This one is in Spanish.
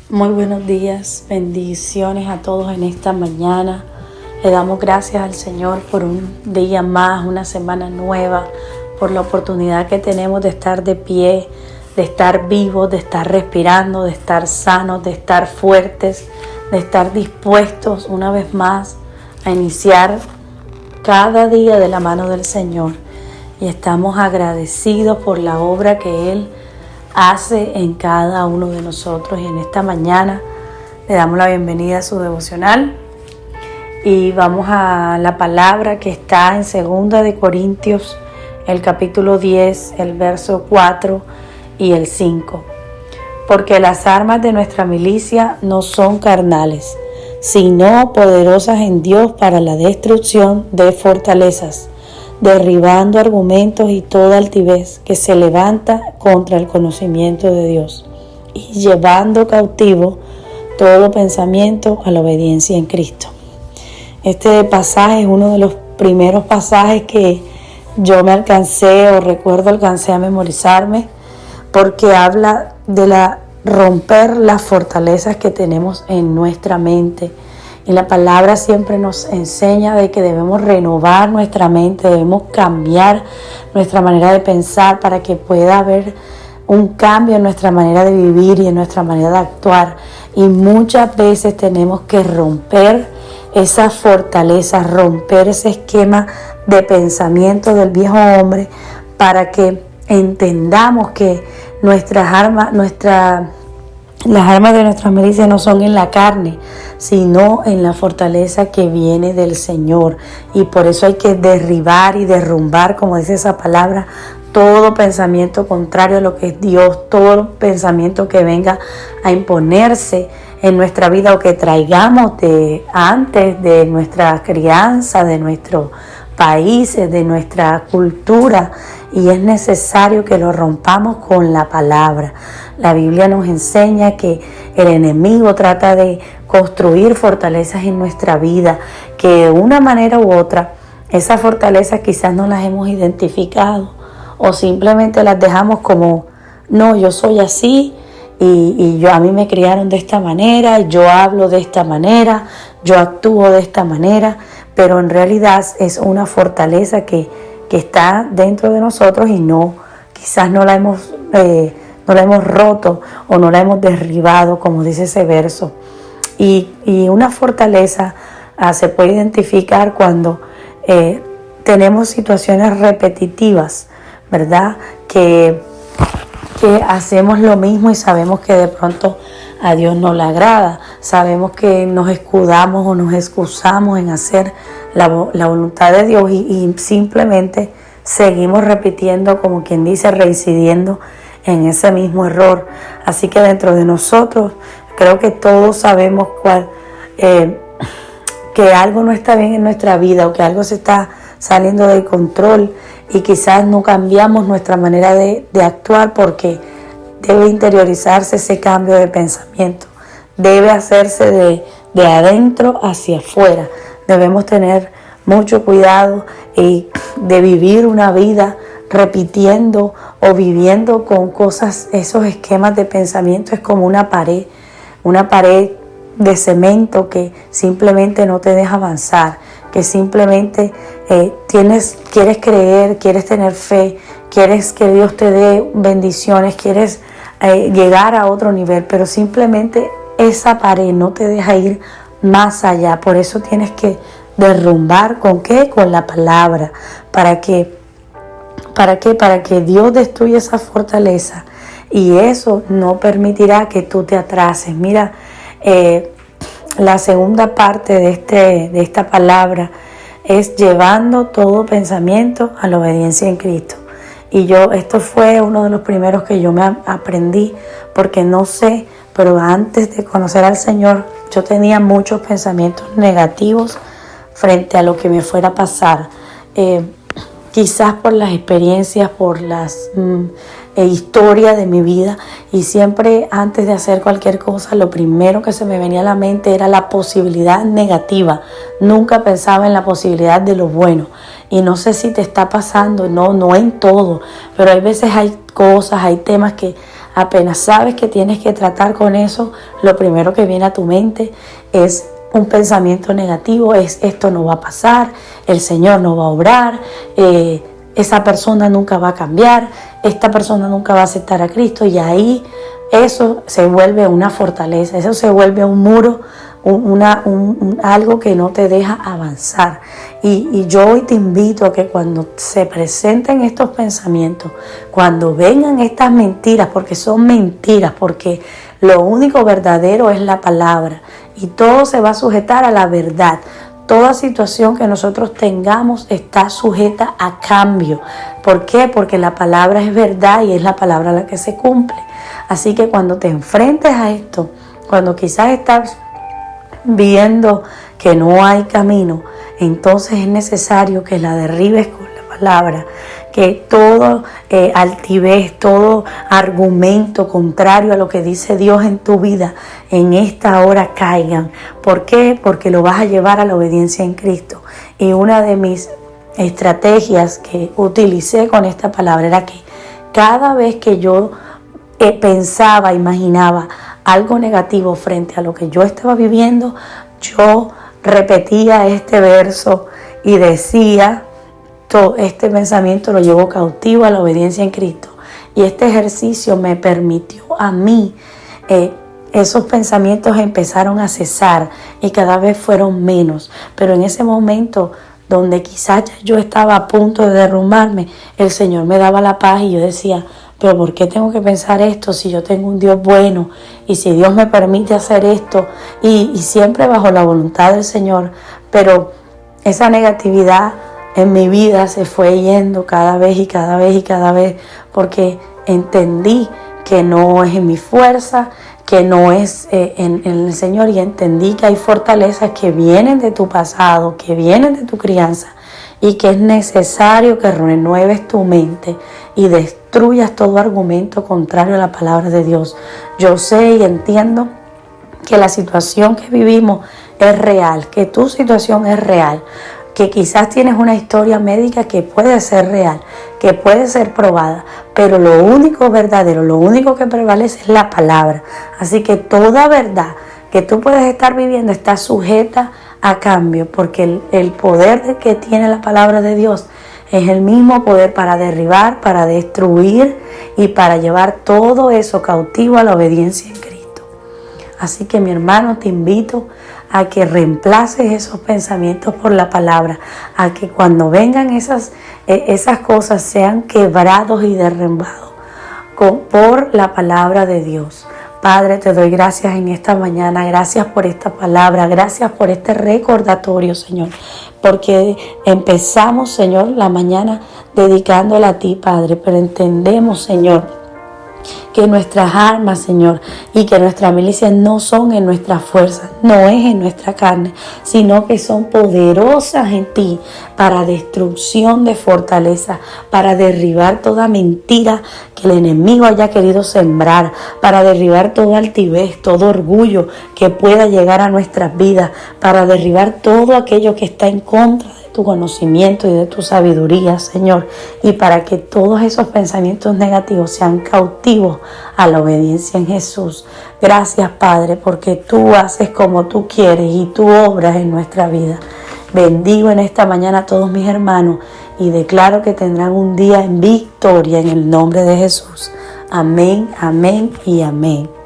Muy buenos días, bendiciones a todos en esta mañana. Le damos gracias al Señor por un día más, una semana nueva, por la oportunidad que tenemos de estar de pie, de estar vivos, de estar respirando, de estar sanos, de estar fuertes, de estar dispuestos una vez más a iniciar cada día de la mano del Señor. Y estamos agradecidos por la obra que Él hace en cada uno de nosotros. Y en esta mañana le damos la bienvenida a su devocional y vamos a la palabra que está en 2 de Corintios, el capítulo 10, el verso 4 y el 5. Porque las armas de nuestra milicia no son carnales, sino poderosas en Dios para la destrucción de fortalezas, derribando argumentos y toda altivez que se levanta contra el conocimiento de Dios y llevando cautivo todo pensamiento a la obediencia en Cristo. Este pasaje es uno de los primeros pasajes que yo alcancé a memorizarme, porque habla de romper las fortalezas que tenemos en nuestra mente. Y la palabra siempre nos enseña de que debemos renovar nuestra mente, debemos cambiar nuestra manera de pensar para que pueda haber un cambio en nuestra manera de vivir y en nuestra manera de actuar. Y muchas veces tenemos que romper esa fortaleza, romper ese esquema de pensamiento del viejo hombre para que entendamos que las armas de nuestra milicia no son en la carne, sino en la fortaleza que viene del Señor. Y por eso hay que derribar y derrumbar, como dice esa palabra, todo pensamiento contrario a lo que es Dios, todo pensamiento que venga a imponerse en nuestra vida o que traigamos antes de nuestra crianza, de nuestros países, de nuestra cultura. Y es necesario que lo rompamos con la palabra. La Biblia nos enseña que el enemigo trata de construir fortalezas en nuestra vida, que de una manera u otra esas fortalezas quizás no las hemos identificado o simplemente las dejamos como, no, yo soy así y a mí me criaron de esta manera, yo hablo de esta manera, yo actúo de esta manera, pero en realidad es una fortaleza que está dentro de nosotros y quizás no la hemos roto o no la hemos derribado, como dice ese verso. Y una fortaleza se puede identificar cuando tenemos situaciones repetitivas, ¿verdad? Que hacemos lo mismo y sabemos que de pronto a Dios no le agrada. Sabemos que nos escudamos o nos excusamos en hacer la voluntad de Dios y simplemente seguimos repitiendo, como quien dice, reincidiendo en ese mismo error. Así que dentro de nosotros creo que todos sabemos que algo no está bien en nuestra vida o que algo se está saliendo de control y quizás no cambiamos nuestra manera de actuar, porque debe interiorizarse ese cambio de pensamiento, debe hacerse de adentro hacia afuera. Debemos tener mucho cuidado de vivir una vida repitiendo o viviendo con cosas. Esos esquemas de pensamiento es como una pared de cemento que simplemente no te deja avanzar, que simplemente quieres creer, quieres tener fe, quieres que Dios te dé bendiciones, quieres llegar a otro nivel, pero simplemente esa pared no te deja ir más allá. Por eso tienes que derrumbar, ¿con qué? Con la palabra. ¿Para qué? Para que Dios destruya esa fortaleza, y eso no permitirá que tú te atrases. Mira, la segunda parte de esta palabra es llevando todo pensamiento a la obediencia en Cristo. Y esto fue uno de los primeros que yo me aprendí, porque no sé, pero antes de conocer al Señor yo tenía muchos pensamientos negativos frente a lo que me fuera a pasar. Quizás por las experiencias, por las historias de mi vida, y siempre antes de hacer cualquier cosa lo primero que se me venía a la mente era la posibilidad negativa. Nunca pensaba en la posibilidad de lo bueno, Y no sé si te está pasando, no en todo, pero hay veces hay cosas, hay temas que apenas sabes que tienes que tratar con eso, lo primero que viene a tu mente es un pensamiento negativo, es esto no va a pasar, el Señor no va a obrar, esa persona nunca va a cambiar, esta persona nunca va a aceptar a Cristo, y ahí eso se vuelve una fortaleza, eso se vuelve un muro, algo que no te deja avanzar. Y yo hoy te invito a que cuando se presenten estos pensamientos, cuando vengan estas mentiras, porque son mentiras, porque lo único verdadero es la palabra y todo se va a sujetar a la verdad. Toda situación que nosotros tengamos está sujeta a cambio. ¿Por qué? Porque la palabra es verdad y es la palabra la que se cumple. Así que cuando te enfrentes a esto, cuando quizás estás viendo que no hay camino, entonces es necesario que la derribes con la palabra, que todo altivez, todo argumento contrario a lo que dice Dios en tu vida en esta hora caigan. ¿Por qué? Porque lo vas a llevar a la obediencia en Cristo. Y una de mis estrategias que utilicé con esta palabra era que cada vez que yo pensaba, imaginaba algo negativo frente a lo que yo estaba viviendo, yo repetía este verso y decía, todo este pensamiento lo llevo cautivo a la obediencia en Cristo. Y este ejercicio me permitió a mí, esos pensamientos empezaron a cesar y cada vez fueron menos. Pero en ese momento donde quizás yo estaba a punto de derrumbarme, el Señor me daba la paz y yo decía, pero ¿por qué tengo que pensar esto si yo tengo un Dios bueno? Y si Dios me permite hacer esto, y siempre bajo la voluntad del Señor. Pero esa negatividad en mi vida se fue yendo cada vez y cada vez y cada vez, porque entendí que no es en mi fuerza, que no es en el Señor, y entendí que hay fortalezas que vienen de tu pasado, que vienen de tu crianza, y que es necesario que renueves tu mente y destruyas todo argumento contrario a la palabra de Dios. Yo sé y entiendo que la situación que vivimos es real, que tu situación es real, que quizás tienes una historia médica que puede ser real, que puede ser probada, pero lo único verdadero, lo único que prevalece es la palabra. Así que toda verdad que tú puedes estar viviendo está sujeta a cambio, porque el poder que tiene la palabra de Dios es el mismo poder para derribar, para destruir y para llevar todo eso cautivo a la obediencia en Cristo. Así que mi hermano, te invito a que reemplaces esos pensamientos por la palabra, a que cuando vengan esas cosas sean quebrados y derrumbados por la palabra de Dios. Padre, te doy gracias en esta mañana, gracias por esta palabra, gracias por este recordatorio, Señor, porque empezamos, Señor, la mañana dedicándola a ti, Padre, pero entendemos, Señor, que nuestras armas, Señor, y que nuestras milicias no son en nuestra fuerza, no es en nuestra carne, sino que son poderosas en ti para destrucción de fortaleza, para derribar toda mentira que el enemigo haya querido sembrar, para derribar toda altivez, todo orgullo que pueda llegar a nuestras vidas, para derribar todo aquello que está en contra de tu conocimiento y de tu sabiduría, Señor, y para que todos esos pensamientos negativos sean cautivos a la obediencia en Jesús. Gracias, Padre, porque tú haces como tú quieres y tú obras en nuestra vida. Bendigo en esta mañana a todos mis hermanos y declaro que tendrán un día en victoria en el nombre de Jesús. Amén, amén y amén.